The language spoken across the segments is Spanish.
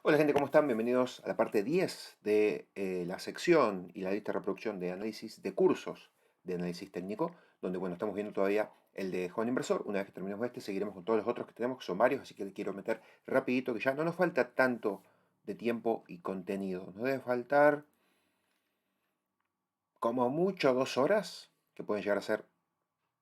Hola gente, ¿cómo están? Bienvenidos a la parte 10 de la sección y la lista de reproducción de análisis de cursos de análisis técnico, donde bueno, estamos viendo todavía el de joven inversor. Una vez que terminemos este, seguiremos con todos los otros que tenemos, que son varios, así que le quiero meter rapidito, que ya no nos falta tanto de tiempo y contenido. Nos debe faltar como mucho 2 horas, que pueden llegar a ser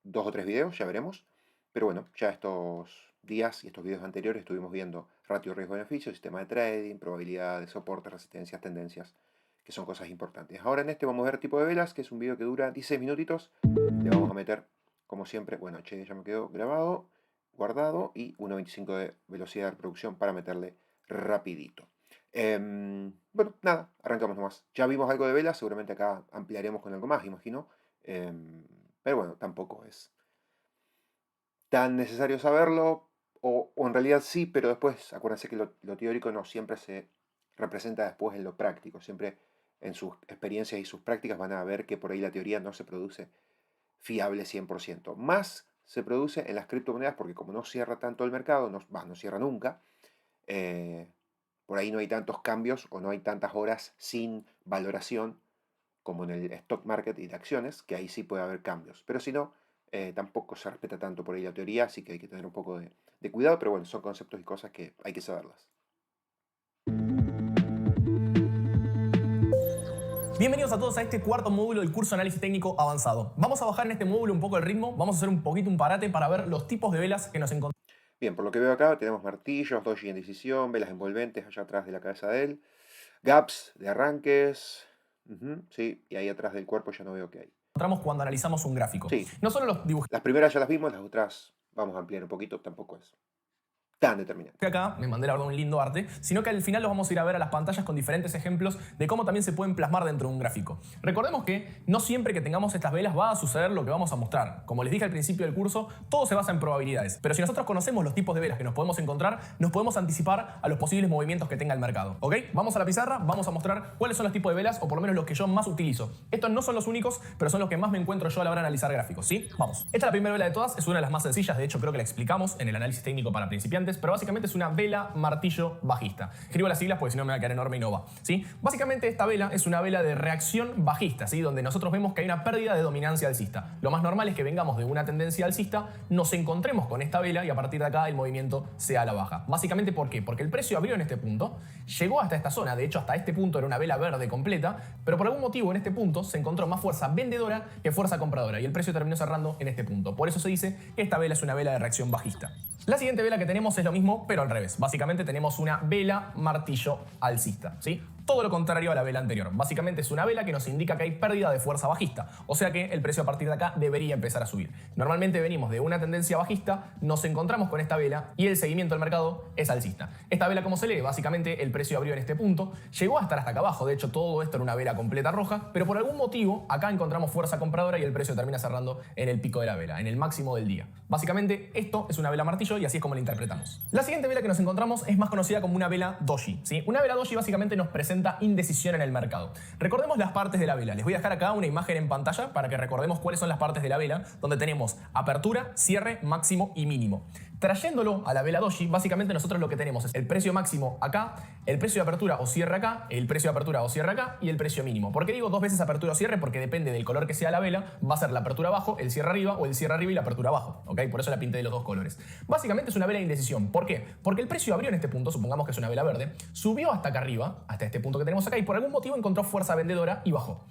2 o 3 videos, ya veremos. Pero bueno, ya estos días y estos videos anteriores estuvimos viendo ratio riesgo-beneficio, sistema de trading, probabilidades, soportes, resistencias, tendencias, que son cosas importantes. Ahora en este vamos a ver tipo de velas, que es un video que dura 16 minutitos. Le vamos a meter, como siempre, bueno, che, ya me quedó grabado, guardado, y 1.25 de velocidad de reproducción para meterle rapidito. Bueno, nada, arrancamos nomás. Ya vimos algo de velas, seguramente acá ampliaremos con algo más, imagino. Pero bueno, tampoco es tan necesario saberlo, o en realidad sí, pero después acuérdense que lo teórico no siempre se representa después en lo práctico, siempre en sus experiencias y sus prácticas van a ver que por ahí la teoría no se produce fiable 100%. Más se produce en las criptomonedas porque como no cierra tanto el mercado, no cierra nunca, eh, por ahí no hay tantos cambios o no hay tantas horas sin valoración como en el stock market y de acciones, que ahí sí puede haber cambios. Pero si no, tampoco se respeta tanto por ahí la teoría, así que hay que tener un poco de cuidado, pero bueno, son conceptos y cosas que hay que saberlas. Bienvenidos a todos a este cuarto módulo del curso de análisis técnico avanzado. Vamos a bajar en este módulo un poco el ritmo, vamos a hacer un poquito un parate para ver los tipos de velas que nos encontramos. Bien, por lo que veo acá tenemos martillos, doji en decisión, velas envolventes allá atrás de la cabeza de él, gaps de arranques, sí, y ahí atrás del cuerpo ya no veo qué hay. Cuando analizamos un gráfico. Sí, No solo los dibujé las primeras ya las vimos, las otras vamos a ampliar un poquito, tampoco es tan determinante. acá, me mandé la verdad un lindo arte, sino que al final los vamos a ir a ver a las pantallas con diferentes ejemplos de cómo también se pueden plasmar dentro de un gráfico. Recordemos que no siempre que tengamos estas velas va a suceder lo que vamos a mostrar. Como les dije al principio del curso, todo se basa en probabilidades. Pero si nosotros conocemos los tipos de velas que nos podemos encontrar, nos podemos anticipar a los posibles movimientos que tenga el mercado. ¿Ok? Vamos a la pizarra, vamos a mostrar cuáles son los tipos de velas, o por lo menos los que yo más utilizo. Estos no son los únicos, pero son los que más me encuentro yo a la hora de analizar gráficos, ¿sí? Vamos. Esta es la primera vela de todas, es una de las más sencillas, de hecho creo que la explicamos en el análisis técnico para principiantes, pero básicamente es una vela martillo bajista. Escribo las siglas porque si no me va a quedar enorme y no va, ¿sí? Básicamente esta vela es una vela de reacción bajista, ¿sí? Donde nosotros vemos que hay una pérdida de dominancia alcista. Lo más normal es que vengamos de una tendencia alcista, nos encontremos con esta vela y a partir de acá el movimiento sea a la baja. Básicamente, ¿por qué? Porque el precio abrió en este punto, llegó hasta esta zona, de hecho hasta este punto era una vela verde completa, pero por algún motivo en este punto se encontró más fuerza vendedora que fuerza compradora y el precio terminó cerrando en este punto. Por eso se dice que esta vela es una vela de reacción bajista. La siguiente vela que tenemos es lo mismo, pero al revés. Básicamente tenemos una vela martillo alcista, ¿sí? Todo lo contrario a la vela anterior. Básicamente es una vela que nos indica que hay pérdida de fuerza bajista, o sea que el precio a partir de acá debería empezar a subir. Normalmente venimos de una tendencia bajista, nos encontramos con esta vela y el seguimiento del mercado es alcista. Esta vela, ¿cómo se lee? Básicamente el precio abrió en este punto, llegó a estar hasta acá abajo, de hecho todo esto era una vela completa roja, pero por algún motivo acá encontramos fuerza compradora y el precio termina cerrando en el pico de la vela, en el máximo del día. Básicamente esto es una vela martillo y así es como la interpretamos. La siguiente vela que nos encontramos es más conocida como una vela doji, ¿sí? Una vela doji básicamente nos presenta indecisión en el mercado. Recordemos las partes de la vela. Les voy a dejar acá una imagen en pantalla para que recordemos cuáles son las partes de la vela, donde tenemos apertura, cierre, máximo y mínimo. Trayéndolo a la vela doji, básicamente nosotros lo que tenemos es el precio máximo acá, el precio de apertura o cierre acá, el precio de apertura o cierre acá y el precio mínimo. ¿Por qué digo dos veces apertura o cierre? Porque depende del color que sea la vela, va a ser la apertura abajo, el cierre arriba o el cierre arriba y la apertura abajo. ¿Ok? Por eso la pinté de los dos colores. Básicamente es una vela de indecisión. ¿Por qué? Porque el precio abrió en este punto, supongamos que es una vela verde, subió hasta acá arriba, hasta este punto que tenemos acá y por algún motivo encontró fuerza vendedora y bajó.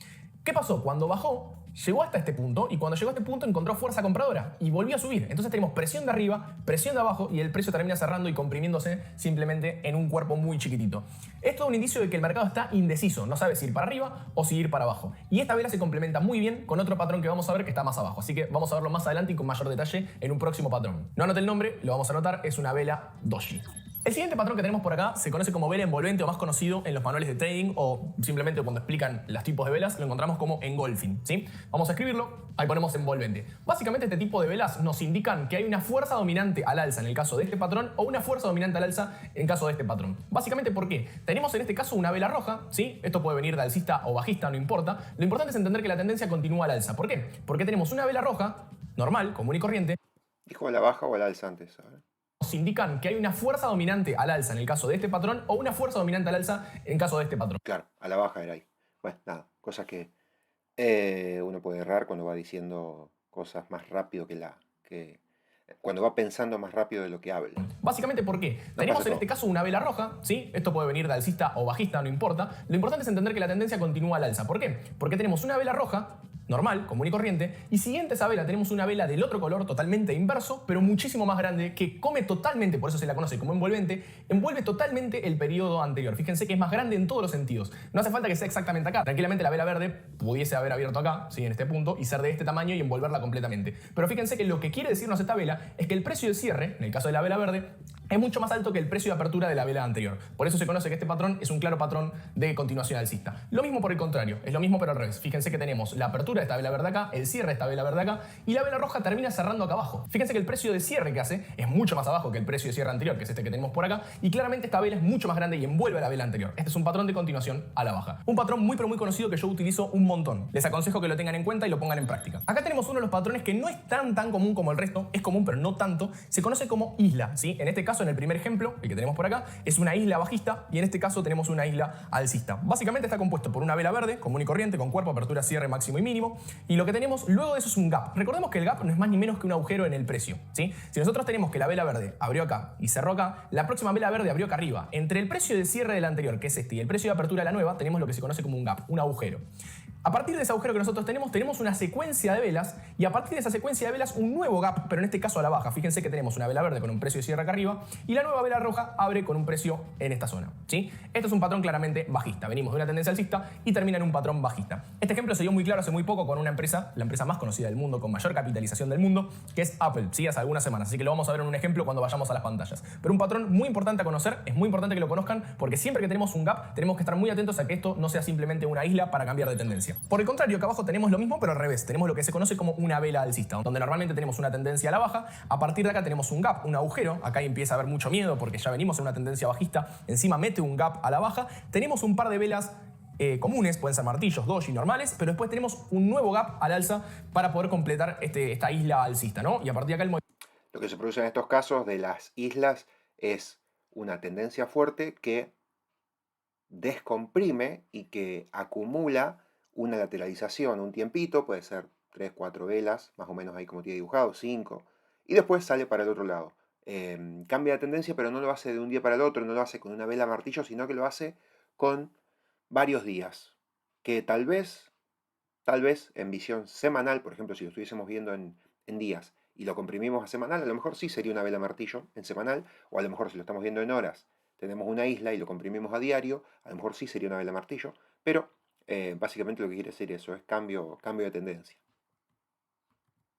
¿Qué pasó? Cuando bajó, llegó hasta este punto y cuando llegó a este punto encontró fuerza compradora y volvió a subir. Entonces tenemos presión de arriba, presión de abajo y el precio termina cerrando y comprimiéndose simplemente en un cuerpo muy chiquitito. Esto es un indicio de que el mercado está indeciso, no sabe si ir para arriba o si ir para abajo. Y esta vela se complementa muy bien con otro patrón que vamos a ver que está más abajo. Así que vamos a verlo más adelante y con mayor detalle en un próximo patrón. No anote el nombre, lo vamos a anotar, es una vela doji. El siguiente patrón que tenemos por acá se conoce como vela envolvente o más conocido en los manuales de trading o simplemente cuando explican los tipos de velas lo encontramos como engulfing, ¿sí? Vamos a escribirlo, ahí ponemos envolvente. Básicamente este tipo de velas nos indican que hay una fuerza dominante al alza en el caso de este patrón o una fuerza dominante al alza en caso de este patrón. Básicamente, ¿por qué? Tenemos en este caso una vela roja, ¿sí? Esto puede venir de alcista o bajista, no importa. Lo importante es entender que la tendencia continúa al alza. ¿Por qué? Porque tenemos una vela roja, normal, común y corriente. ¿Dijo a la baja o a la alza antes? A ver. indican que hay una fuerza dominante al alza en el caso de este patrón o una fuerza dominante al alza en caso de este patrón. Claro, a la baja era ahí. Bueno, nada, cosas que uno puede errar cuando va diciendo cosas más rápido cuando va pensando más rápido de lo que habla. Básicamente, ¿por qué? Tenemos en este caso una vela roja, ¿sí? Esto puede venir de alcista o bajista, no importa. Lo importante es entender que la tendencia continúa al alza. ¿Por qué? Porque tenemos una vela roja normal, común y corriente, y siguiente a esa vela tenemos una vela del otro color totalmente inverso, pero muchísimo más grande, que come totalmente, por eso se la conoce como envolvente, envuelve totalmente el periodo anterior. Fíjense que es más grande en todos los sentidos. No hace falta que sea exactamente acá. Tranquilamente la vela verde pudiese haber abierto acá, ¿sí? En este punto, y ser de este tamaño y envolverla completamente. Pero fíjense que lo que quiere decirnos esta vela es que el precio de cierre, en el caso de la vela verde, es mucho más alto que el precio de apertura de la vela anterior. Por eso se conoce que este patrón es un claro patrón de continuación alcista. Lo mismo por el contrario, es lo mismo pero al revés. Fíjense que tenemos la apertura de esta vela verde acá, el cierre de esta vela verde acá, y la vela roja termina cerrando acá abajo. Fíjense que el precio de cierre que hace es mucho más abajo que el precio de cierre anterior, que es este que tenemos por acá, y claramente esta vela es mucho más grande y envuelve a la vela anterior. Este es un patrón de continuación a la baja. Un patrón muy pero muy conocido que yo utilizo un montón. Les aconsejo que lo tengan en cuenta y lo pongan en práctica. Acá tenemos uno de los patrones que no es tan común como el resto, es común pero no tanto, se conoce como isla, ¿sí? En este caso, en el primer ejemplo, el que tenemos por acá, es una isla bajista y en este caso tenemos una isla alcista. Básicamente está compuesto por una vela verde, común y corriente, con cuerpo, apertura, cierre máximo y mínimo, y lo que tenemos luego de eso es un gap. Recordemos que el gap no es más ni menos que un agujero en el precio, ¿sí? Si nosotros tenemos que la vela verde abrió acá y cerró acá, la próxima vela verde abrió acá arriba. Entre el precio de cierre del anterior, que es este, y el precio de apertura de la nueva, tenemos lo que se conoce como un gap, un agujero. A partir de ese agujero que nosotros tenemos una secuencia de velas y a partir de esa secuencia de velas un nuevo gap, pero en este caso a la baja. Fíjense que tenemos una vela verde con un precio de cierre acá arriba y la nueva vela roja abre con un precio en esta zona, ¿sí? Esto es un patrón claramente bajista. Venimos de una tendencia alcista y termina en un patrón bajista. Este ejemplo se dio muy claro hace muy poco con una empresa, la empresa más conocida del mundo, con mayor capitalización del mundo, que es Apple, ¿sí? Hace algunas semanas. Así que lo vamos a ver en un ejemplo cuando vayamos a las pantallas. Pero un patrón muy importante a conocer, es muy importante que lo conozcan porque siempre que tenemos un gap tenemos que estar muy atentos a que esto no sea simplemente una isla para cambiar de tendencia. Por el contrario, acá abajo tenemos lo mismo pero al revés, tenemos lo que se conoce como una vela alcista, donde normalmente tenemos una tendencia a la baja, a partir de acá tenemos un gap, un agujero, acá empieza a haber mucho miedo porque ya venimos en una tendencia bajista, encima mete un gap a la baja, tenemos un par de velas comunes, pueden ser martillos, doji, normales, pero después tenemos un nuevo gap al alza para poder completar esta isla alcista, ¿no? Y a partir de acá el movimiento. Lo que se produce en estos casos de las islas es una tendencia fuerte que descomprime y que acumula una lateralización, un tiempito, puede ser 3, 4 velas, más o menos ahí como tiene dibujado, 5, y después sale para el otro lado. Cambia de tendencia, pero no lo hace de un día para el otro, no lo hace con una vela martillo, sino que lo hace con varios días, que tal vez en visión semanal, por ejemplo, si lo estuviésemos viendo en días y lo comprimimos a semanal, a lo mejor sí sería una vela martillo en semanal, o a lo mejor si lo estamos viendo en horas, tenemos una isla y lo comprimimos a diario, a lo mejor sí sería una vela martillo, pero básicamente lo que quiere decir eso es cambio de tendencia.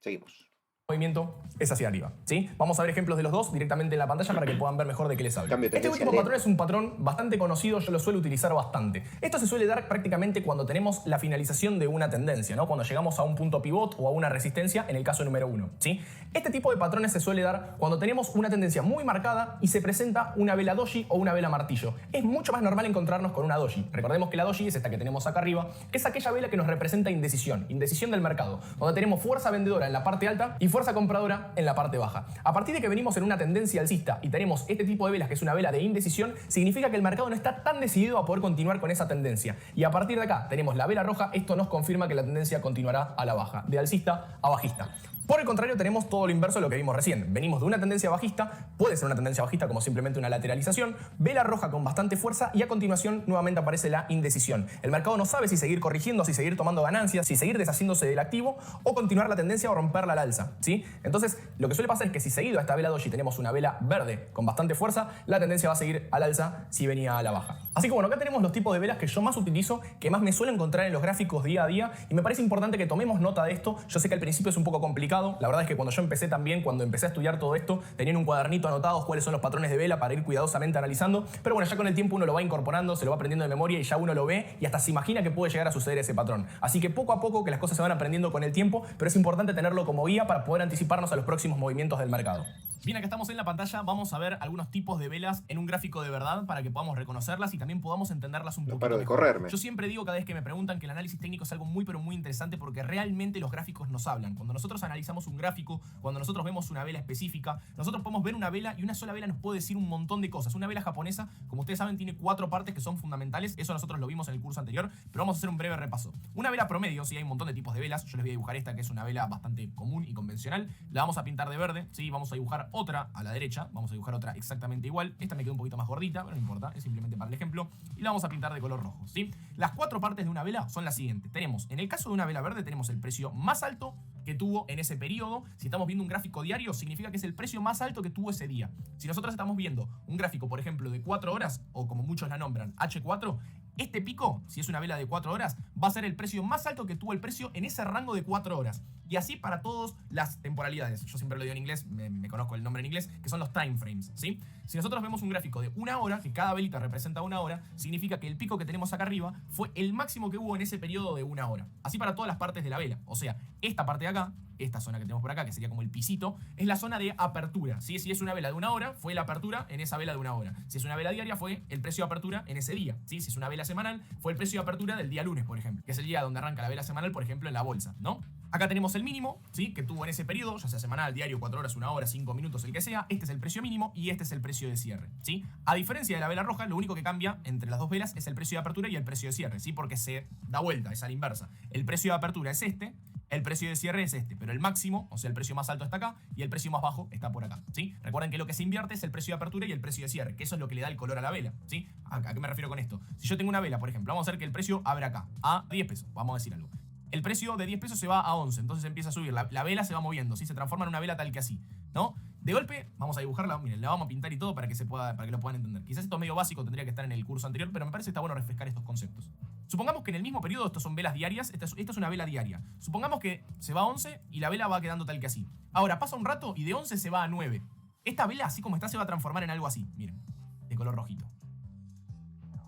Seguimos. Movimiento es hacia arriba, ¿sí? Vamos a ver ejemplos de los dos directamente en la pantalla para que puedan ver mejor de qué les hablo. Este último patrón es un patrón bastante conocido, yo lo suelo utilizar bastante. Esto se suele dar prácticamente cuando tenemos la finalización de una tendencia, ¿no? Cuando llegamos a un punto pivot o a una resistencia, en el caso número 1, ¿sí? Este tipo de patrones se suele dar cuando tenemos una tendencia muy marcada y se presenta una vela doji o una vela martillo. Es mucho más normal encontrarnos con una doji. Recordemos que la doji es esta que tenemos acá arriba, que es aquella vela que nos representa indecisión del mercado, donde tenemos fuerza vendedora en la parte alta y fuerza compradora en la parte baja. A partir de que venimos en una tendencia alcista y tenemos este tipo de velas, que es una vela de indecisión, significa que el mercado no está tan decidido a poder continuar con esa tendencia. Y a partir de acá tenemos la vela roja, esto nos confirma que la tendencia continuará a la baja, de alcista a bajista. Por el contrario, tenemos todo lo inverso de lo que vimos recién. Venimos de una tendencia bajista, puede ser una tendencia bajista como simplemente una lateralización, vela roja con bastante fuerza y a continuación nuevamente aparece la indecisión. El mercado no sabe si seguir corrigiendo, si seguir tomando ganancias, si seguir deshaciéndose del activo o continuar la tendencia o romperla al alza, ¿sí? Entonces, lo que suele pasar es que si seguido a esta vela doji tenemos una vela verde con bastante fuerza, la tendencia va a seguir al alza si venía a la baja. Así que bueno, acá tenemos los tipos de velas que yo más utilizo, que más me suelo encontrar en los gráficos día a día y me parece importante que tomemos nota de esto. Yo sé que al principio es un poco complicado. La verdad es que cuando yo empecé también, cuando empecé a estudiar todo esto, tenía en un cuadernito anotados cuáles son los patrones de vela para ir cuidadosamente analizando, pero bueno, ya con el tiempo uno lo va incorporando, se lo va aprendiendo de memoria y ya uno lo ve y hasta se imagina que puede llegar a suceder ese patrón. Así que poco a poco que las cosas se van aprendiendo con el tiempo, pero es importante tenerlo como guía para poder anticiparnos a los próximos movimientos del mercado. Bien, acá estamos en la pantalla, vamos a ver algunos tipos de velas en un gráfico de verdad para que podamos reconocerlas y también podamos entenderlas un No poquito paro de mejor. correrme. Yo siempre digo cada vez que me preguntan que el análisis técnico es algo muy pero muy interesante porque realmente los gráficos nos hablan. Cuando nosotros analizamos un gráfico, cuando nosotros vemos una vela específica, nosotros podemos ver una vela y una sola vela nos puede decir un montón de cosas. Una vela japonesa, como ustedes saben, tiene 4 partes que son fundamentales, eso nosotros lo vimos en el curso anterior, pero vamos a hacer un breve repaso. Una vela promedio, sí, hay un montón de tipos de velas, yo les voy a dibujar esta que es una vela bastante común y convencional, la vamos a pintar de verde, sí, vamos a dibujar otra a la derecha, vamos a dibujar otra exactamente igual. Esta me quedó un poquito más gordita, pero no importa, es simplemente para el ejemplo. Y la vamos a pintar de color rojo, ¿sí? Las 4 partes de una vela son las siguientes. Tenemos, en el caso de una vela verde, tenemos el precio más alto que tuvo en ese periodo. Si estamos viendo un gráfico diario, significa que es el precio más alto que tuvo ese día. Si nosotros estamos viendo un gráfico, por ejemplo, de 4 horas, o como muchos la nombran, H4, este pico, si es una vela de 4 horas, va a ser el precio más alto que tuvo el precio en ese rango de 4 horas. Y así para todas las temporalidades. Yo siempre lo digo en inglés, me conozco el nombre en inglés, que son los time frames, ¿sí? Si nosotros vemos un gráfico de 1 hora, que cada velita representa 1 hora, significa que el pico que tenemos acá arriba fue el máximo que hubo en ese periodo de 1 hora. Así para todas las partes de la vela. O sea, esta parte de acá, esta zona que tenemos por acá, que sería como el pisito, es la zona de apertura, ¿sí? Si es una vela de 1 hora, fue la apertura en esa vela de 1 hora. Si es una vela diaria, fue el precio de apertura en ese día, ¿sí? Si es una vela semanal, fue el precio de apertura del día lunes, por ejemplo, que es el día donde arranca la vela semanal, por ejemplo, en la bolsa, ¿no? Acá tenemos el mínimo, ¿sí? Que tuvo en ese periodo, ya sea semanal, diario, 4 horas, 1 hora, 5 minutos, el que sea. Este es el precio mínimo y este es el precio de cierre, ¿sí? A diferencia de la vela roja, lo único que cambia entre las dos velas es el precio de apertura y el precio de cierre, ¿sí? Porque se da vuelta, es a la inversa. El precio de apertura es este, el precio de cierre es este, pero el máximo, o sea, el precio más alto está acá y el precio más bajo está por acá, ¿sí? Recuerden que lo que se invierte es el precio de apertura y el precio de cierre, que eso es lo que le da el color a la vela, ¿sí? ¿A qué me refiero con esto? Si yo tengo una vela, por ejemplo, vamos a hacer que el precio abre acá, a 10 pesos, vamos a decir algo. El precio de 10 pesos se va a 11, entonces empieza a subir, la vela se va moviendo, ¿sí? Se transforma en una vela tal que así, ¿no? De golpe, vamos a dibujarla, miren, la vamos a pintar y todo para que lo puedan entender. Quizás esto medio básico tendría que estar en el curso anterior, pero me parece que está bueno refrescar estos conceptos. Supongamos que en el mismo periodo, estos son velas diarias, esta es una vela diaria. Supongamos que se va a 11 y la vela va quedando tal que así. Ahora, pasa un rato y de 11 se va a 9. Esta vela, así como está, se va a transformar en algo así, miren, de color rojito.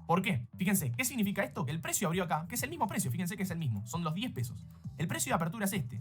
¿Por qué? Fíjense, ¿qué significa esto? Que el precio abrió acá, que es el mismo precio, fíjense que es el mismo, son los 10 pesos. El precio de apertura es este.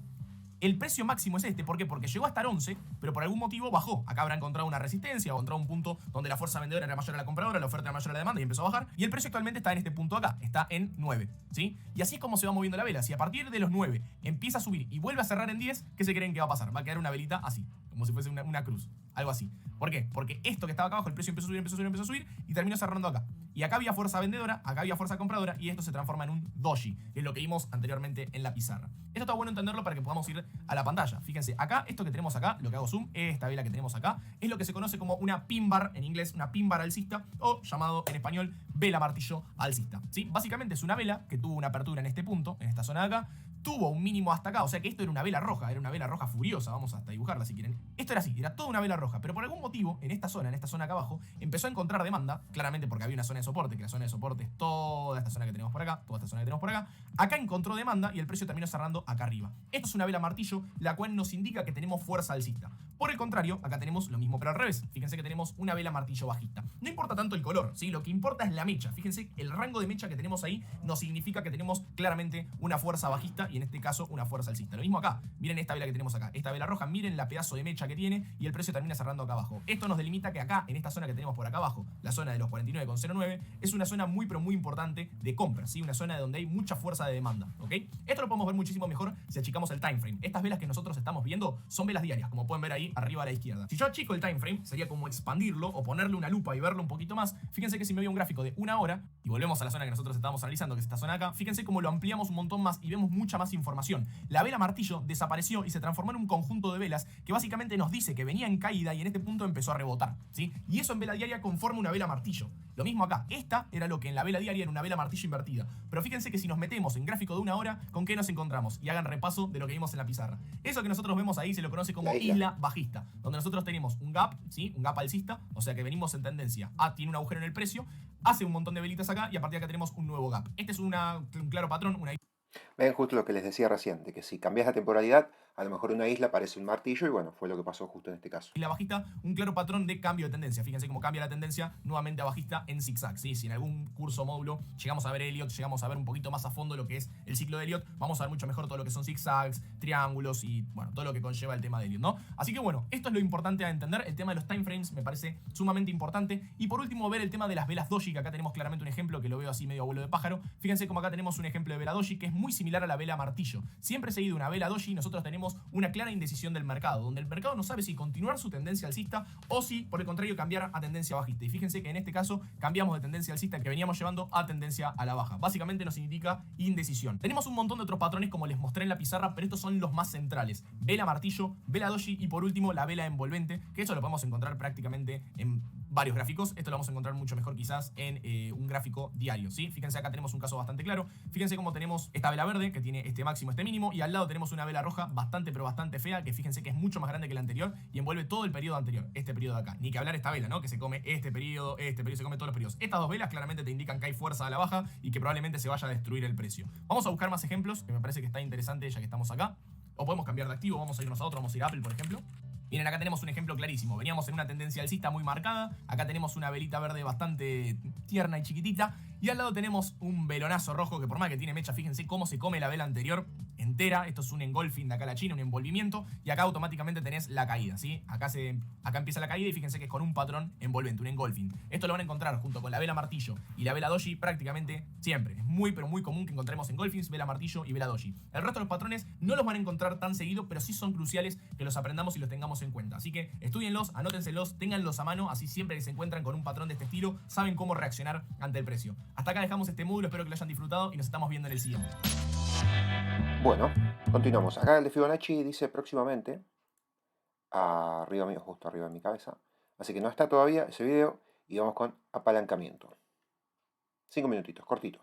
El precio máximo es este, ¿por qué? Porque llegó a estar 11, pero por algún motivo bajó. Acá habrá encontrado una resistencia o encontrado un punto donde la fuerza vendedora era mayor a la compradora, la oferta era mayor a la demanda y empezó a bajar. Y el precio actualmente está en este punto acá, está en 9, ¿sí? Y así es como se va moviendo la vela. Si a partir de los 9 empieza a subir y vuelve a cerrar en 10, ¿qué se creen que va a pasar? Va a quedar una velita así, como si fuese una cruz, algo así. ¿Por qué? Porque esto que estaba acá abajo, el precio empezó a subir, empezó a subir, empezó a subir y terminó cerrando acá. Y acá había fuerza vendedora, acá había fuerza compradora y esto se transforma en un doji, que es lo que vimos anteriormente en la pizarra. Esto está bueno entenderlo para que podamos ir a la pantalla. Fíjense, acá, esto que tenemos acá, lo que hago zoom, esta vela que tenemos acá, es lo que se conoce como una pin bar, en inglés, una pin bar alcista, o llamado en español, vela martillo alcista, ¿sí? Básicamente es una vela que tuvo una apertura en este punto, en esta zona de acá, tuvo un mínimo hasta acá, o sea que esto era una vela roja furiosa, vamos hasta dibujarla si quieren. Esto era así, era toda una vela roja, pero por algún motivo, en esta zona acá abajo, empezó a encontrar demanda, claramente porque había una zona de soporte, que la zona de soporte es toda esta zona que tenemos por acá, toda esta zona que tenemos por acá. Acá encontró demanda y el precio terminó cerrando acá arriba. Esto es una vela martillo, la cual nos indica que tenemos fuerza alcista. Por el contrario, acá tenemos lo mismo pero al revés. Fíjense que tenemos una vela martillo bajista. No importa tanto el color, ¿sí? Lo que importa es la mecha. Fíjense, el rango de mecha que tenemos ahí nos significa que tenemos claramente una fuerza bajista y en este caso una fuerza alcista. Lo mismo acá. Miren esta vela que tenemos acá. Esta vela roja, miren la pedazo de mecha que tiene y el precio termina cerrando acá abajo. Esto nos delimita que acá, en esta zona que tenemos por acá abajo, la zona de los 49,09, es una zona muy pero muy importante de compra, ¿sí? Una zona donde hay mucha fuerza de demanda, ¿ok? Esto lo podemos ver muchísimo mejor si achicamos el time frame. Estas velas que nosotros estamos viendo son velas diarias, como pueden ver ahí arriba a la izquierda. Si yo achico el time frame, sería como expandirlo o ponerle una lupa y verlo un poquito más. Fíjense que si me voy a un gráfico de 1 hora y volvemos a la zona que nosotros estábamos analizando, que es esta zona acá, fíjense cómo lo ampliamos un montón más y vemos mucha más información. La vela martillo desapareció y se transformó en un conjunto de velas que básicamente nos dice que venía en caída y en este punto empezó a rebotar, ¿sí? Y eso en vela diaria conforma una vela martillo. Lo mismo acá, esta era lo que en la vela diaria era una vela martillo invertida. Pero fíjense que si nos metemos en gráfico de 1 hora, ¿con qué nos encontramos? Y hagan repaso de lo que vimos en la pizarra. Eso que nosotros vemos ahí se lo conoce como isla bajista, donde nosotros tenemos un gap, ¿sí? Un gap alcista, o sea que venimos en tendencia. A tiene un agujero en el precio, hace un montón de velitas acá y a partir de acá tenemos un nuevo gap. Este es un claro patrón, una... Ven justo lo que les decía recién, de que si cambias la temporalidad a lo mejor una isla parece un martillo y bueno, fue lo que pasó justo en este caso. Y la bajista, un claro patrón de cambio de tendencia. Fíjense cómo cambia la tendencia nuevamente a bajista en zigzag, ¿sí? Si en algún curso o módulo llegamos a ver Elliott, llegamos a ver un poquito más a fondo lo que es el ciclo de Elliott, vamos a ver mucho mejor todo lo que son zigzags, triángulos y bueno, todo lo que conlleva el tema de Elliott, ¿no? Así que bueno, esto es lo importante a entender. El tema de los timeframes me parece sumamente importante. Y por último, ver el tema de las velas doji, que acá tenemos claramente un ejemplo que lo veo así medio abuelo de pájaro. Fíjense cómo acá tenemos un ejemplo de vela doji que es muy similar a la vela martillo. Siempre seguido una vela doji, nosotros tenemos una clara indecisión del mercado, donde el mercado no sabe si continuar su tendencia alcista o si, por el contrario, cambiar a tendencia bajista. Y fíjense que en este caso cambiamos de tendencia alcista que veníamos llevando a tendencia a la baja. Básicamente nos indica indecisión. Tenemos un montón de otros patrones como les mostré en la pizarra, pero estos son los más centrales. Vela martillo, vela doji y por último la vela envolvente, que eso lo podemos encontrar prácticamente en varios gráficos. Esto lo vamos a encontrar mucho mejor quizás en un gráfico diario, ¿sí? Fíjense acá tenemos un caso bastante claro. Fíjense cómo tenemos esta vela verde que tiene este máximo, este mínimo, y al lado tenemos una vela roja bastante pero bastante fea, que fíjense que es mucho más grande que la anterior y envuelve todo el periodo anterior, este periodo de acá. Ni que hablar esta vela, ¿no? Que se come este periodo, se come todos los periodos. Estas dos velas claramente te indican que hay fuerza a la baja y que probablemente se vaya a destruir el precio. Vamos a buscar más ejemplos, que me parece que está interesante ya que estamos acá. O podemos cambiar de activo, vamos a irnos a otro, vamos a ir a Apple, por ejemplo. Miren, acá tenemos un ejemplo clarísimo. Veníamos en una tendencia alcista muy marcada. Acá tenemos una velita verde bastante tierna y chiquitita. Y al lado tenemos un velonazo rojo que por más que tiene mecha, fíjense cómo se come la vela anterior entera. Esto es un engolfing de acá a la China, un envolvimiento. Y acá automáticamente tenés la caída, ¿sí? Acá empieza la caída y fíjense que es con un patrón envolvente, un engolfing. Esto lo van a encontrar junto con la vela martillo y la vela doji prácticamente siempre. Es muy pero muy común que encontremos engolfings, vela martillo y vela doji. El resto de los patrones no los van a encontrar tan seguido, pero sí son cruciales que los aprendamos y los tengamos en cuenta. Así que estudienlos, anótenselos, ténganlos a mano, así siempre que se encuentran con un patrón de este estilo, saben cómo reaccionar ante el precio. Hasta acá dejamos este módulo, espero que lo hayan disfrutado y nos estamos viendo en el siguiente. Bueno, continuamos. Acá el de Fibonacci dice próximamente, arriba mío, justo arriba de mi cabeza. Así que no está todavía ese video y vamos con apalancamiento. 5 minutitos, cortito.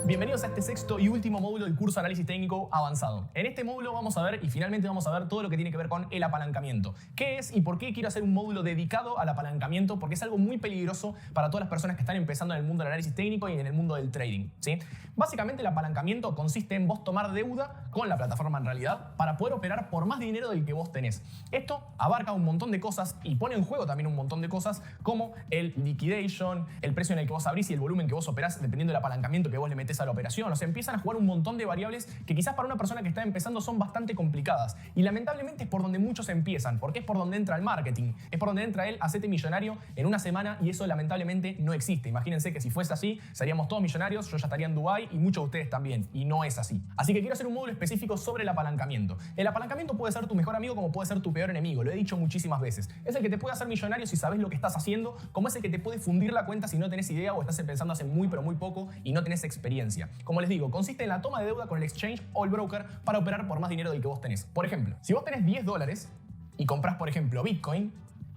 Bienvenidos a este sexto y último módulo del curso de Análisis Técnico Avanzado. En este módulo vamos a ver, y finalmente vamos a ver todo lo que tiene que ver con el apalancamiento. ¿Qué es y por qué quiero hacer un módulo dedicado al apalancamiento? Porque es algo muy peligroso para todas las personas que están empezando en el mundo del análisis técnico y en el mundo del trading, ¿sí? Básicamente el apalancamiento consiste en vos tomar deuda con la plataforma en realidad para poder operar por más dinero del que vos tenés. Esto abarca un montón de cosas y pone en juego también un montón de cosas como el liquidation, el precio en el que vos abrís y el volumen que vos operás dependiendo del apalancamiento que vos le metés a la operación. O sea, empiezan a jugar un montón de variables que quizás para una persona que está empezando son bastante complicadas. Y lamentablemente es por donde muchos empiezan, porque es por donde entra el marketing, es por donde entra el hacete millonario en una semana y eso lamentablemente no existe. Imagínense que si fuese así, seríamos todos millonarios, yo ya estaría en Dubái y muchos de ustedes también. Y no es así. Así que quiero hacer un módulo específico sobre el apalancamiento. El apalancamiento puede ser tu mejor amigo como puede ser tu peor enemigo. Lo he dicho muchísimas veces. Es el que te puede hacer millonario si sabes lo que estás haciendo, como es el que te puede fundir la cuenta si no tenés idea o estás empezando hace muy pero muy poco y no tenés experiencia. Como les digo, consiste en la toma de deuda con el exchange o el broker para operar por más dinero del que vos tenés. Por ejemplo, si vos tenés $10 y comprás, por ejemplo, Bitcoin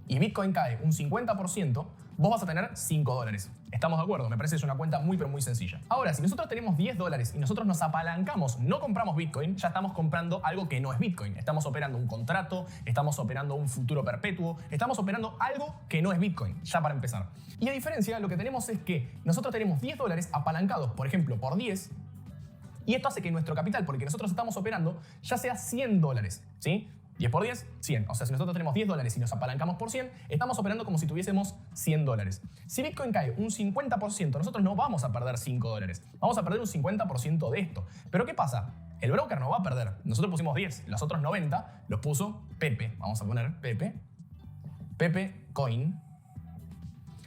y Bitcoin cae un 50%, vos vas a tener $5. ¿Estamos de acuerdo? Me parece que es una cuenta muy pero muy sencilla. Ahora, si nosotros tenemos $10 y nosotros nos apalancamos, no compramos Bitcoin, ya estamos comprando algo que no es Bitcoin. Estamos operando un contrato, estamos operando un futuro perpetuo, estamos operando algo que no es Bitcoin, ya para empezar. Y a diferencia, lo que tenemos es que nosotros tenemos $10 apalancados, por ejemplo, por 10, y esto hace que nuestro capital, porque nosotros estamos operando, ya sea $100, ¿sí? 10 por 10, 100. O sea, si nosotros tenemos $10 y nos apalancamos por 100, estamos operando como si tuviésemos $100. Si Bitcoin cae un 50%, nosotros no vamos a perder $5. Vamos a perder un 50% de esto. Pero ¿qué pasa? El broker no va a perder. Nosotros pusimos 10, los otros 90 los puso Pepe. Vamos a poner Pepe Coin.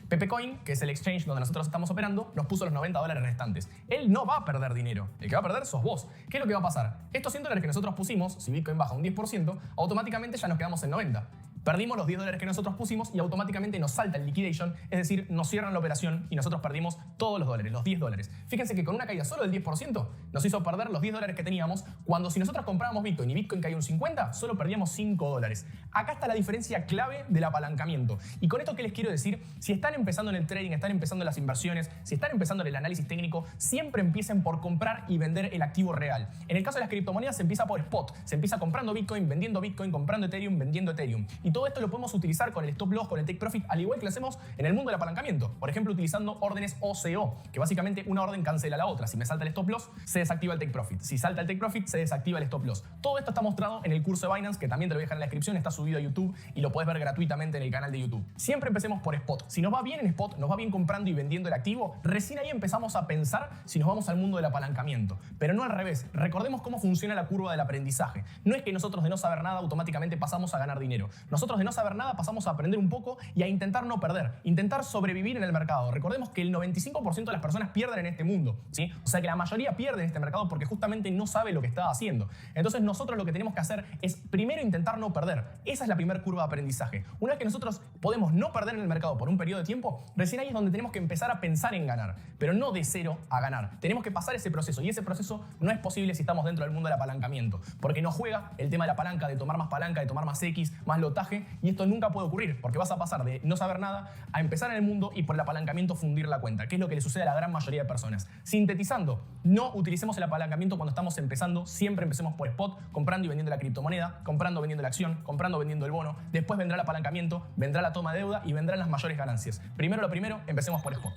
Pepe Coin, que es el exchange donde nosotros estamos operando, nos puso los $90 restantes. Él no va a perder dinero. El que va a perder sos vos. ¿Qué es lo que va a pasar? Estos $100 que nosotros pusimos, si Bitcoin baja un 10%, automáticamente ya nos quedamos en 90. Perdimos los $10 que nosotros pusimos y automáticamente nos salta el liquidation, es decir, nos cierran la operación y nosotros perdimos todos los dólares, los $10. Fíjense que con una caída solo del 10% nos hizo perder los $10 que teníamos, cuando si nosotros comprábamos Bitcoin y Bitcoin caía un 50%, solo perdíamos $5. Acá está la diferencia clave del apalancamiento. Y con esto, ¿qué les quiero decir? Si están empezando en el trading, están empezando en las inversiones, si están empezando en el análisis técnico, siempre empiecen por comprar y vender el activo real. En el caso de las criptomonedas se empieza por spot, se empieza comprando Bitcoin, vendiendo Bitcoin, comprando Ethereum, vendiendo Ethereum. Y Y todo esto lo podemos utilizar con el stop loss, con el take profit, al igual que lo hacemos en el mundo del apalancamiento. Por ejemplo, utilizando órdenes OCO, que básicamente una orden cancela la otra. Si me salta el stop loss, se desactiva el take profit. Si salta el take profit, se desactiva el stop loss. Todo esto está mostrado en el curso de Binance, que también te lo voy a dejar en la descripción, está subido a YouTube y lo puedes ver gratuitamente en el canal de YouTube. Siempre empecemos por spot. Si nos va bien en spot, nos va bien comprando y vendiendo el activo, recién ahí empezamos a pensar si nos vamos al mundo del apalancamiento. Pero no al revés. Recordemos cómo funciona la curva del aprendizaje. No es que nosotros de no saber nada automáticamente pasamos a ganar dinero. Nosotros de no saber nada pasamos a aprender un poco y a intentar no perder, intentar sobrevivir en el mercado. Recordemos que el 95% de las personas pierden en este mundo, ¿sí? O sea que la mayoría pierde en este mercado porque justamente no sabe lo que está haciendo. Entonces nosotros lo que tenemos que hacer es primero intentar no perder. Esa es la primera curva de aprendizaje. Una vez que nosotros podemos no perder en el mercado por un periodo de tiempo, recién ahí es donde tenemos que empezar a pensar en ganar, pero no de cero a ganar. Tenemos que pasar ese proceso y ese proceso no es posible si estamos dentro del mundo del apalancamiento, porque nos juega el tema de la palanca, de tomar más palanca, de tomar más X, más lotaje, y esto nunca puede ocurrir, porque vas a pasar de no saber nada a empezar en el mundo y por el apalancamiento fundir la cuenta, que es lo que le sucede a la gran mayoría de personas. Sintetizando, no utilicemos el apalancamiento cuando estamos empezando, siempre empecemos por spot, comprando y vendiendo la criptomoneda, comprando, vendiendo la acción, comprando, vendiendo el bono, después vendrá el apalancamiento, vendrá la toma de deuda y vendrán las mayores ganancias. Primero lo primero, empecemos por spot.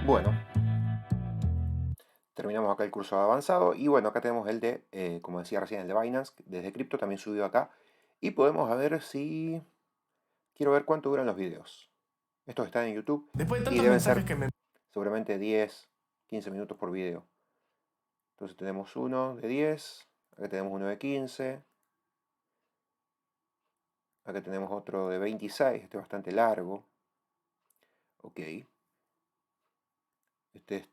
Bueno, terminamos acá el curso avanzado y bueno, acá tenemos el de, como decía recién, el de Binance, desde cripto también subido acá. Y podemos ver si... Quiero ver cuánto duran los videos. Estos están en YouTube Después de y tantos deben mensajes ser que me... seguramente 10, 15 minutos por video. Entonces tenemos uno de 10, acá tenemos uno de 15, acá tenemos otro de 26, este es bastante largo. Ok. Este es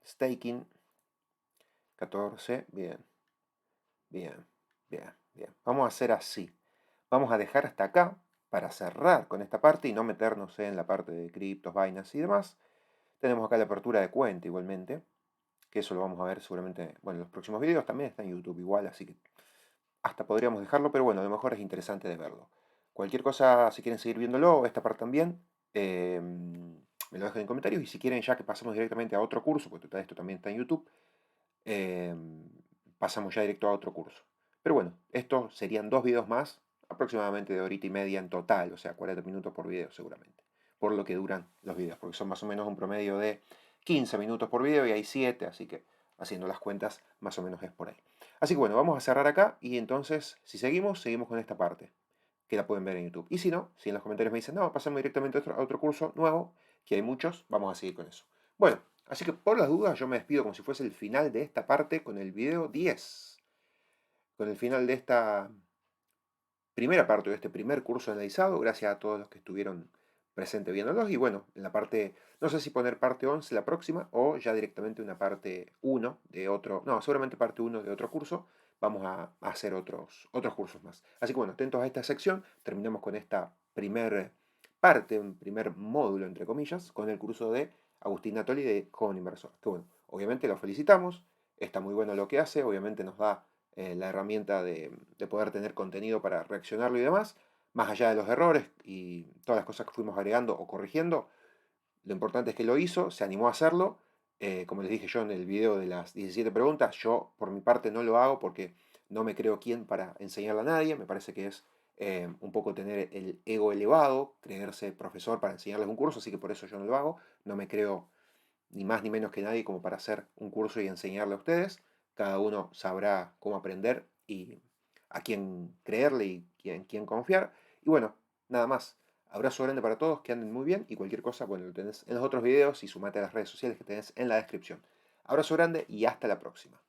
staking, 14, bien, bien, bien, bien. Vamos a hacer así. Vamos a dejar hasta acá para cerrar con esta parte y no meternos en la parte de criptos, Binance y demás. Tenemos acá la apertura de cuenta igualmente, que eso lo vamos a ver seguramente, bueno, en los próximos videos también está en YouTube igual, así que hasta podríamos dejarlo, pero bueno, a lo mejor es interesante de verlo. Cualquier cosa, si quieren seguir viéndolo, esta parte también, me lo dejan en comentarios y si quieren ya que pasemos directamente a otro curso, porque total esto también está en YouTube, pasamos ya directo a otro curso. Pero bueno, estos serían 2 videos más, aproximadamente de horita y media en total, o sea, 40 minutos por video seguramente, por lo que duran los videos, porque son más o menos un promedio de 15 minutos por video y hay 7, así que haciendo las cuentas más o menos es por ahí. Así que bueno, vamos a cerrar acá y entonces, si seguimos con esta parte, que la pueden ver en YouTube. Y si no, si en los comentarios me dicen, no, pasamos directamente a otro curso nuevo, que hay muchos, vamos a seguir con eso. Bueno, así que por las dudas yo me despido como si fuese el final de esta parte con el video 10. Con el final de esta primera parte de este primer curso analizado. Gracias a todos los que estuvieron presentes viéndolos. Y bueno, en la parte, no sé si poner parte 11 la próxima o ya directamente una parte 1 de otro, no, seguramente parte 1 de otro curso. Vamos a hacer otros cursos más. Así que bueno, atentos a esta sección. Terminamos con esta primer parte, un primer módulo, entre comillas, con el curso de Agustín Natoli de Joven Inversor. Que bueno, obviamente lo felicitamos. Está muy bueno lo que hace. Obviamente nos da la herramienta de poder tener contenido para reaccionarlo y demás, más allá de los errores y todas las cosas que fuimos agregando o corrigiendo, lo importante es que lo hizo, se animó a hacerlo. Como les dije yo en el video de las 17 preguntas, yo por mi parte no lo hago porque no me creo quien para enseñarle a nadie, me parece que es un poco tener el ego elevado, creerse profesor para enseñarles un curso, así que por eso yo no lo hago, no me creo ni más ni menos que nadie como para hacer un curso y enseñarle a ustedes. Cada uno sabrá cómo aprender y a quién creerle y quién confiar. Y bueno, nada más. Abrazo grande para todos, que anden muy bien y cualquier cosa, bueno, lo tenés en los otros videos y sumate a las redes sociales que tenés en la descripción. Abrazo grande y hasta la próxima.